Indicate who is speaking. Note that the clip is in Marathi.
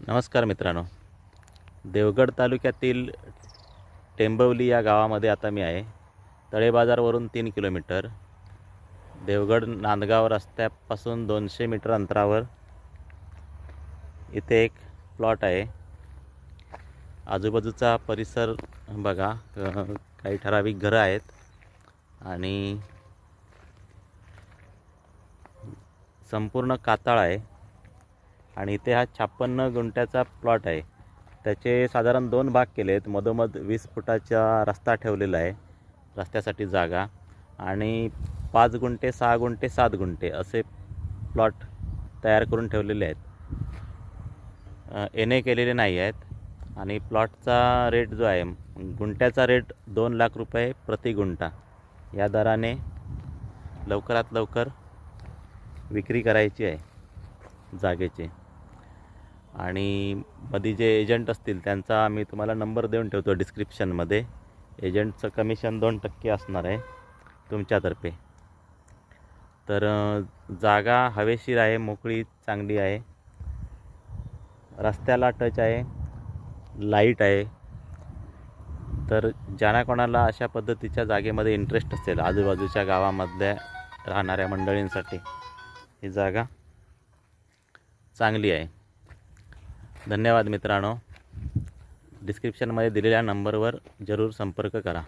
Speaker 1: नमस्कार मित्रांनो, देवगड तालुक्यातील टेंबवली या गावामध्ये आता मी आहे. तळेबाजारवरून 3 किलोमीटर, देवगड नांदगाव रस्त्यापासून 200 मीटर अंतरावर इथे एक प्लॉट आहे. आजूबाजूचा परिसर बघा, काही ठराविक घरं आहेत आणि संपूर्ण कातळ आहे. आणि इथे हा 56 गुंठ्याचा प्लॉट आहे. त्याचे साधारण 2 भाग केले आहेत. मधोमध 20 फुटाचा रस्ता ठेवलेला आहे, रस्त्यासाठी जागा. आणि 5 गुंठे, 6 गुंठे, 7 गुंठे असे प्लॉट तयार करून ठेवलेले आहेत. एने केलेले नाही आहेत. आणि प्लॉटचा रेट जो आहे, गुंठ्याचा रेट 2 लाख रुपये प्रति गुंठा या दराने लवकरात लवकर विक्री करायची आहे जागेची. आणि मध्ये जे एजंट असतील त्यांचा मी तुम्हाला नंबर देऊन ठेवतो डिस्क्रिप्शनमध्ये. एजंटचं कमिशन 2% असणार आहे तुमच्यातर्फे. तर जागा हवेशीर आहे, मोकळी चांगली आहे, रस्त्याला टच आहे, लाईट आहे. तर ज्यांना कोणाला अशा पद्धतीच्या जागेमध्ये इंटरेस्ट असेल, आजूबाजूच्या गावामधल्या राहणाऱ्या मंडळींसाठी ही जागा चांगली आहे. धन्यवाद मित्रांनो. डिस्क्रिप्शनमध्ये दिलेल्या नंबरवर जरूर संपर्क करा.